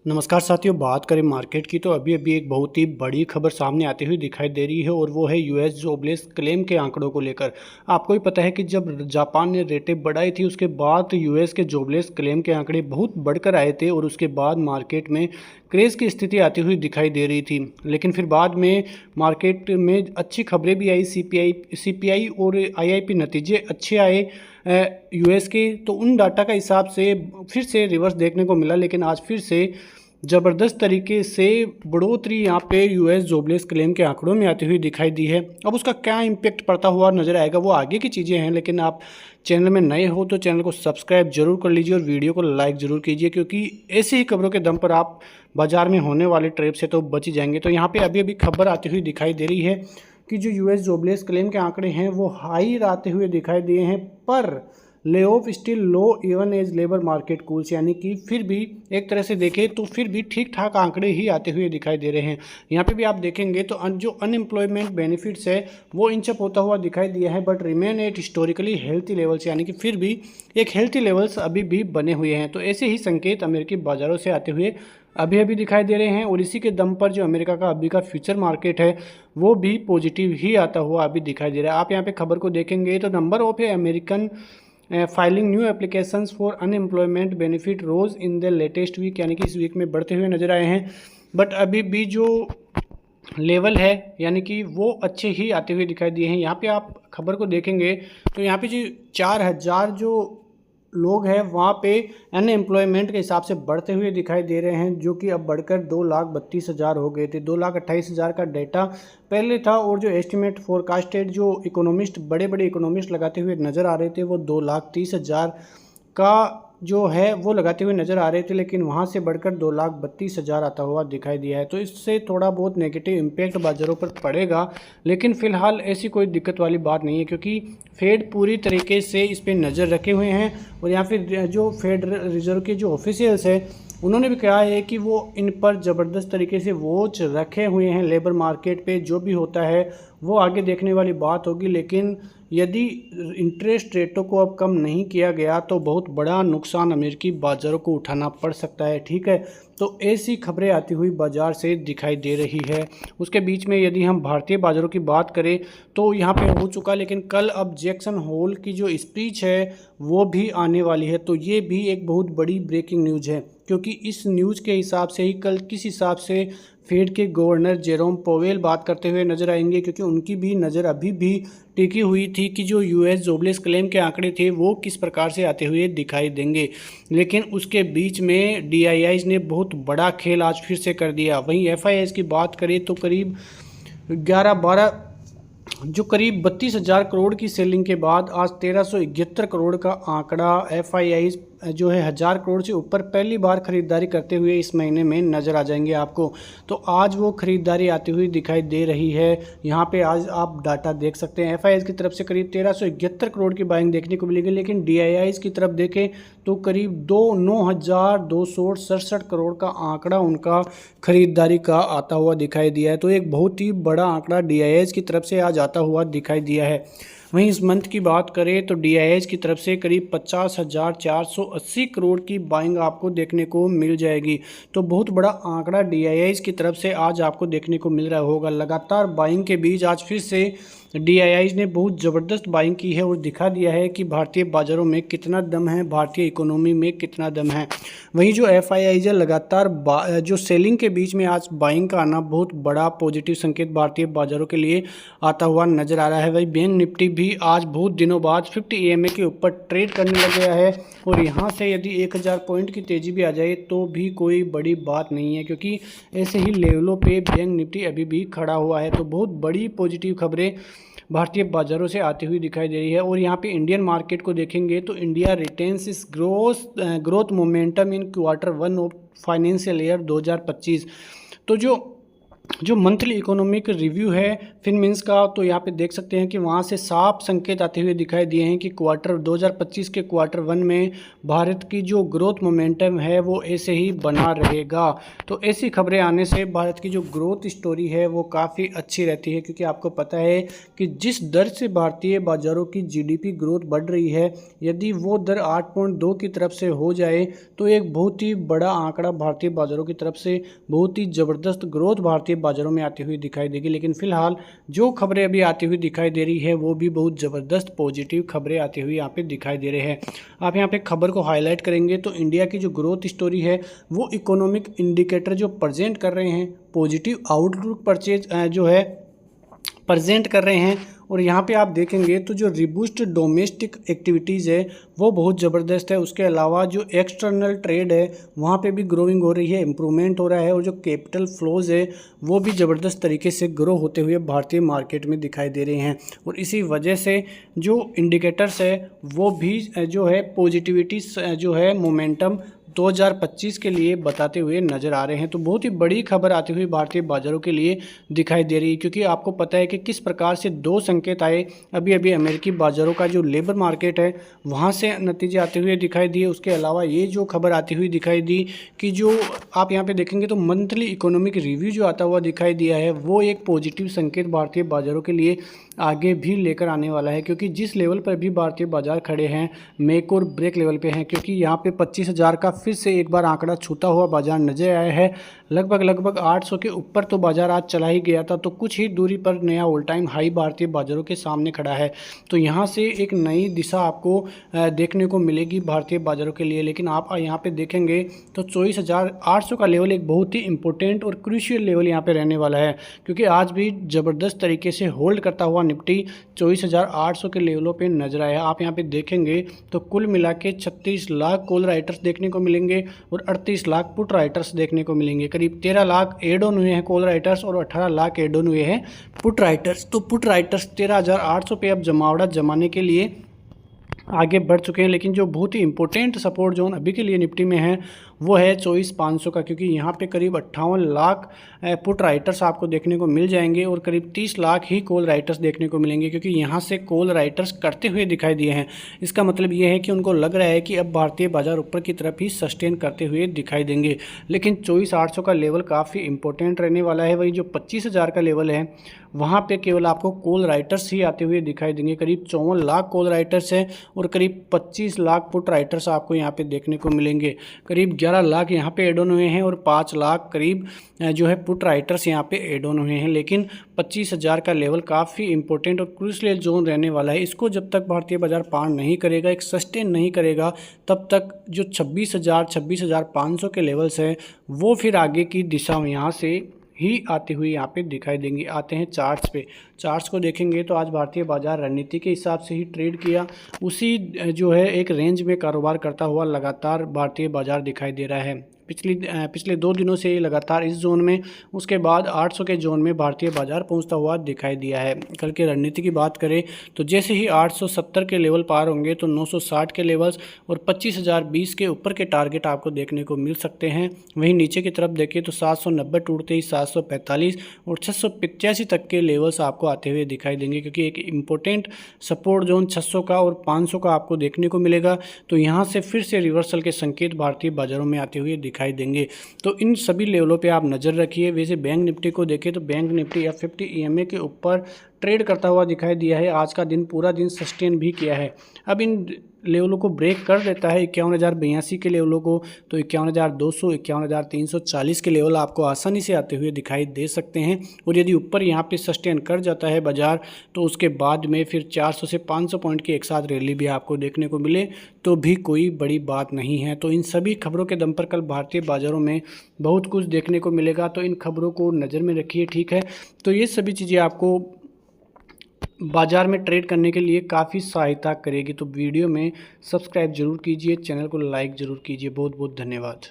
नमस्कार साथियों, बात करें मार्केट की तो अभी अभी एक बहुत ही बड़ी खबर सामने आती हुई दिखाई दे रही है और वो है यूएस जॉबलेस क्लेम के आंकड़ों को लेकर। आपको ही पता है कि जब जापान ने रेटें बढ़ाई थी उसके बाद यूएस के जॉबलेस क्लेम के आंकड़े बहुत बढ़कर आए थे और उसके बाद मार्केट में क्रेज़ की स्थिति आती हुई दिखाई दे रही थी। लेकिन फिर बाद में मार्केट में अच्छी खबरें भी आई, सीपीआई और आईआईपी नतीजे अच्छे आए यूएस के, तो उन डाटा का हिसाब से फिर से रिवर्स देखने को मिला। लेकिन आज फिर से ज़बरदस्त तरीके से बढ़ोतरी यहाँ पे यूएस जॉबलेस क्लेम के आंकड़ों में आती हुई दिखाई दी है। अब उसका क्या इम्पेक्ट पड़ता हुआ नजर आएगा वो आगे की चीज़ें हैं, लेकिन आप चैनल में नए हो तो चैनल को सब्सक्राइब जरूर कर लीजिए और वीडियो को लाइक ज़रूर कीजिए, क्योंकि ऐसी ही खबरों के दम पर आप बाजार में होने वाले ट्रेप से तो बच ही जाएंगे। तो यहाँ पर अभी अभी खबर आती हुई दिखाई दे रही है कि जो यूएस जॉबलेस क्लेम के आंकड़े हैं वो हाई आते हुए दिखाई दिए हैं, पर lay off still low even as labour market cools, यानी कि फिर भी एक तरह से देखें तो फिर भी ठीक ठाक आंकड़े ही आते हुए दिखाई दे रहे हैं। यहाँ पे भी आप देखेंगे तो जो अनएम्प्लॉयमेंट बेनिफिट्स है वो इंचअप होता हुआ दिखाई दिया है, but remain at historically healthy levels, यानी कि फिर भी एक हेल्थी लेवल्स अभी भी बने हुए हैं। तो ऐसे ही संकेत अमेरिकी बाजारों से आते हुए अभी अभी दिखाई दे रहे हैं और इसी के दम पर जो अमेरिका का अभी का फ्यूचर मार्केट है वो भी पॉजिटिव ही आता हुआ अभी दिखाई दे रहा है। आप यहाँ पे खबर को देखेंगे तो number of American filing new applications for unemployment benefit rose in the latest week, यानी कि इस वीक में बढ़ते हुए नजर आए हैं, बट अभी भी जो लेवल है यानी कि वो अच्छे ही आते हुए दिखाई दिए हैं। यहाँ पे आप खबर को देखेंगे तो यहाँ पे जो 4,000 जो लोग हैं वहाँ पे अनएम्प्लॉयमेंट के हिसाब से बढ़ते हुए दिखाई दे रहे हैं, जो कि अब बढ़कर 2,32,000 हो गए थे। 2,28,000 का डेटा पहले था और जो एस्टिमेट फोरकास्टेड जो इकोनॉमिस्ट बड़े बड़े इकोनॉमिस्ट लगाते हुए नज़र आ रहे थे वो 2,30,000 का जो है वो लगाते हुए नज़र आ रहे थे, लेकिन वहाँ से बढ़कर 2,32,000 आता हुआ दिखाई दिया है। तो इससे थोड़ा बहुत नेगेटिव इम्पैक्ट बाज़ारों पर पड़ेगा, लेकिन फ़िलहाल ऐसी कोई दिक्कत वाली बात नहीं है, क्योंकि फेड पूरी तरीके से इस पर नज़र रखे हुए हैं और या फिर जो फेड रिजर्व के जो ऑफिशियल्स हैं उन्होंने भी कहा है कि वो इन पर ज़बरदस्त तरीके से वॉच रखे हुए हैं। लेबर मार्केट पे जो भी होता है वो आगे देखने वाली बात होगी, लेकिन यदि इंटरेस्ट रेटों को अब कम नहीं किया गया तो बहुत बड़ा नुकसान अमेरिकी बाज़ारों को उठाना पड़ सकता है। ठीक है, तो ऐसी खबरें आती हुई बाज़ार से दिखाई दे रही है। उसके बीच में यदि हम भारतीय बाज़ारों की बात करें तो यहाँ पे हो चुका, लेकिन कल अब जैक्सन होल की जो स्पीच है वो भी आने वाली है। तो ये भी एक बहुत बड़ी ब्रेकिंग न्यूज़ है, क्योंकि इस न्यूज़ के हिसाब से ही कल किस हिसाब से फेड के गवर्नर जेरोम पोवेल बात करते हुए नजर आएंगे, क्योंकि उनकी भी नज़र अभी भी टिकी हुई थी कि जो यूएस जॉबलेस क्लेम के आंकड़े थे वो किस प्रकार से आते हुए दिखाई देंगे। लेकिन उसके बीच में डीआईआईज ने बहुत बड़ा खेल आज फिर से कर दिया। वहीं एफआईआईज की बात करें तो करीब 11-12 जो करीब 32,000 करोड़ की सेलिंग के बाद आज 1,371 करोड़ का आंकड़ा एफआईआई जो है 1,000 करोड़ से ऊपर पहली बार खरीदारी करते हुए इस महीने में नज़र आ जाएंगे आपको। तो आज वो खरीदारी आती हुई दिखाई दे रही है। यहाँ पे आज आप डाटा देख सकते हैं, एफआईआई की तरफ से करीब 1,371 करोड़ की बाइंग देखने को मिलेगी, लेकिन डीआईआई की तरफ देखें तो करीब 9,267 करोड़ का आंकड़ा उनका खरीदारी का आता हुआ दिखाई दिया है। तो एक बहुत ही बड़ा आंकड़ा डीआईआई की तरफ से आज आता हुआ दिखाई दिया है। वहीं इस मंथ की बात करें तो डीआईआई की तरफ से करीब 50,480 करोड़ की बाइंग आपको देखने को मिल जाएगी। तो बहुत बड़ा आंकड़ा डीआईआई की तरफ से आज आपको देखने को मिल रहा होगा। लगातार बाइंग के बीच आज फिर से डीआईआई ने बहुत ज़बरदस्त बाइंग की है और दिखा दिया है कि भारतीय बाज़ारों में कितना दम है, भारतीय इकोनॉमी में कितना दम है। वहीं जो एफआईआई लगातार जो सेलिंग के बीच में आज बाइंग का आना बहुत बड़ा पॉजिटिव संकेत भारतीय बाज़ारों के लिए आता हुआ नज़र आ रहा है। वही बैंक निफ्टी भी आज बहुत दिनों बाद 50 EMA के ऊपर ट्रेड करने लग गया है और यहाँ से यदि 1,000 पॉइंट की तेज़ी भी आ जाए तो भी कोई बड़ी बात नहीं है, क्योंकि ऐसे ही लेवलों पे बैंक निफ्टी अभी भी खड़ा हुआ है। तो बहुत बड़ी पॉजिटिव खबरें भारतीय बाज़ारों से आती हुई दिखाई दे रही है। और यहाँ पे इंडियन मार्केट को देखेंगे तो इंडिया रिटेन्स इस growth momentum in Q1 of financial year 2025। तो जो जो मंथली इकोनॉमिक रिव्यू है फिनमिन्स का, तो यहाँ पे देख सकते हैं कि वहाँ से साफ संकेत आते हुए दिखाई दिए हैं कि क्वार्टर 2025 के क्वार्टर 1 में भारत की जो ग्रोथ मोमेंटम है वो ऐसे ही बना रहेगा। तो ऐसी खबरें आने से भारत की जो ग्रोथ स्टोरी है वो काफ़ी अच्छी रहती है, क्योंकि आपको पता है कि जिस दर से भारतीय बाज़ारों की जीडीपी ग्रोथ बढ़ रही है, यदि वो दर 8.2 की तरफ से हो जाए तो एक बहुत ही बड़ा आंकड़ा भारतीय बाज़ारों की तरफ से, बहुत ही ज़बरदस्त ग्रोथ भारतीय बाज़ारों में आती हुई दिखाई देगी। लेकिन फिलहाल जो खबरें अभी आती हुई दिखाई दे रही है वो भी बहुत ज़बरदस्त पॉजिटिव खबरें आती हुई यहाँ पे दिखाई दे रहे हैं। आप यहाँ पे खबर को हाईलाइट करेंगे तो इंडिया की जो ग्रोथ स्टोरी है वो इकोनॉमिक इंडिकेटर जो प्रेजेंट कर रहे हैं, पॉजिटिव आउटलुक परचेज जो है प्रेजेंट कर रहे हैं। और यहाँ पे आप देखेंगे तो जो रिबूस्ट डोमेस्टिक एक्टिविटीज़ है वो बहुत ज़बरदस्त है। उसके अलावा जो एक्सटर्नल ट्रेड है वहाँ पे भी ग्रोइंग हो रही है, इम्प्रूवमेंट हो रहा है, और जो कैपिटल फ्लोज है वो भी ज़बरदस्त तरीके से ग्रो होते हुए भारतीय मार्केट में दिखाई दे रहे हैं। और इसी वजह से जो इंडिकेटर्स है वो भी जो है पॉजिटिविटी जो है मोमेंटम 2025 के लिए बताते हुए नज़र आ रहे हैं। तो बहुत ही बड़ी खबर आती हुई भारतीय बाज़ारों के लिए दिखाई दे रही है, क्योंकि आपको पता है कि किस प्रकार से दो संकेत आए। अभी अभी अमेरिकी बाज़ारों का जो लेबर मार्केट है वहाँ से नतीजे आते हुए दिखाई दिए। उसके अलावा ये जो खबर आती हुई दिखाई दी कि जो आप यहाँ पे देखेंगे तो मंथली इकोनॉमिक रिव्यू जो आता हुआ दिखाई दिया है वो एक पॉजिटिव संकेत भारतीय बाज़ारों के लिए आगे भी लेकर आने वाला है। क्योंकि जिस लेवल पर भी भारतीय बाज़ार खड़े हैं मेक और ब्रेक लेवल पे हैं, क्योंकि यहाँ पे 25,000 का फिर से एक बार आंकड़ा छूता हुआ बाजार नजर आया है। लगभग 800 के ऊपर तो बाजार आज चला ही गया था, तो कुछ ही दूरी पर नया ऑल टाइम हाई भारतीय बाजारों के सामने खड़ा है। तो यहाँ से एक नई दिशा आपको देखने को मिलेगी भारतीय बाजारों के लिए। लेकिन आप यहाँ पे देखेंगे तो 24,800 का लेवल एक बहुत ही इंपॉर्टेंट और क्रूशियल लेवल यहाँ पे रहने वाला है, क्योंकि आज भी ज़बरदस्त तरीके से होल्ड करता हुआ निफ्टी 24,800 के लेवलों पे नजर आया। आप यहाँ पे देखेंगे तो कुल मिला के 36 लाख कॉल राइटर्स देखने को मिलेंगे और 38 लाख पुट राइटर्स देखने को मिलेंगे। करीब 13 लाख एड ऑन हुए हैं कॉल राइटर्स और 18 लाख एड ऑन हुए हैं पुट राइटर्स। तो पुट राइटर्स 13,800 पे अब जमावड़ा जमाने के लिए आगे बढ़ चुके हैं। लेकिन जो बहुत ही इंपॉर्टेंट सपोर्ट जोन अभी के लिए निफ्टी में है वो है 24,500 का, क्योंकि यहाँ पे करीब 58 लाख पुट राइटर्स आपको देखने को मिल जाएंगे और करीब 30 लाख ही कॉल राइटर्स देखने को मिलेंगे, क्योंकि यहाँ से कॉल राइटर्स करते हुए दिखाई दिए हैं। इसका मतलब ये है कि उनको लग रहा है कि अब भारतीय बाजार ऊपर की तरफ ही सस्टेन करते हुए दिखाई देंगे। लेकिन 24,800 का लेवल काफ़ी इंपॉर्टेंट रहने वाला है। वही जो 25,000 का लेवल है वहाँ पे केवल आपको कॉल राइटर्स ही आते हुए दिखाई देंगे। करीब 54 लाख कॉल राइटर्स हैं और करीब 25 लाख पुट राइटर्स आपको यहाँ पे देखने को मिलेंगे। करीब 11 लाख यहाँ पे एड ऑन हुए हैं और 5 लाख करीब जो है पुट राइटर्स यहाँ पे एड ऑन हुए हैं। लेकिन 25,000 का लेवल काफ़ी इंपॉर्टेंट और क्रूशियल जोन रहने वाला है। इसको जब तक भारतीय बाजार पार नहीं करेगा, एक सस्टेन नहीं करेगा, तब तक जो 26,000 26,500 के लेवल्स हैं वो फिर आगे की दिशा में यहाँ से ही आती हुई यहाँ पे दिखाई देंगी। आते हैं चार्ट्स पे। चार्ट्स को देखेंगे तो आज भारतीय बाजार रणनीति के हिसाब से ही ट्रेड किया, उसी जो है एक रेंज में कारोबार करता हुआ लगातार भारतीय बाजार दिखाई दे रहा है। पिछले 2 दिनों से लगातार इस जोन में, उसके बाद 800 के जोन में भारतीय बाजार पहुंचता हुआ दिखाई दिया है। कल की रणनीति की बात करें तो जैसे ही 870 के लेवल पार होंगे तो 960 के लेवल्स और 25,020 के ऊपर के टारगेट आपको देखने को मिल सकते हैं। वहीं नीचे की तरफ देखिए तो 790 टूटते ही 745 और 685 तक के लेवल्स आपको आते हुए दिखाई देंगे, क्योंकि एक इम्पोर्टेंट सपोर्ट जोन 600 का और 500 का आपको देखने को मिलेगा। तो यहाँ से फिर से रिवर्सल के संकेत भारतीय बाजारों में आते हुए दिखाई देंगे। तो इन सभी लेवलों पे आप नज़र रखिए। वैसे बैंक निफ्टी को देखें तो बैंक निफ्टी F50 EMA के ऊपर ट्रेड करता हुआ दिखाई दिया है। आज का दिन पूरा दिन सस्टेन भी किया है। अब इन लेवलों को ब्रेक कर देता है 51,082 के लेवलों को, तो 51,200 51,340 के लेवल आपको आसानी से आते हुए दिखाई दे सकते हैं। और यदि ऊपर यहाँ पे सस्टेन कर जाता है बाजार तो उसके बाद में फिर 400 से 500 पॉइंट की एक साथ रैली भी आपको देखने को मिले तो भी कोई बड़ी बात नहीं है। तो इन सभी खबरों के दम पर कल भारतीय बाज़ारों में बहुत कुछ देखने को मिलेगा, तो इन खबरों को नज़र में रखिए, ठीक है। तो ये सभी चीज़ें आपको बाज़ार में ट्रेड करने के लिए काफ़ी सहायता करेगी। तो वीडियो में सब्सक्राइब जरूर कीजिए, चैनल को लाइक ज़रूर कीजिए। बहुत बहुत धन्यवाद।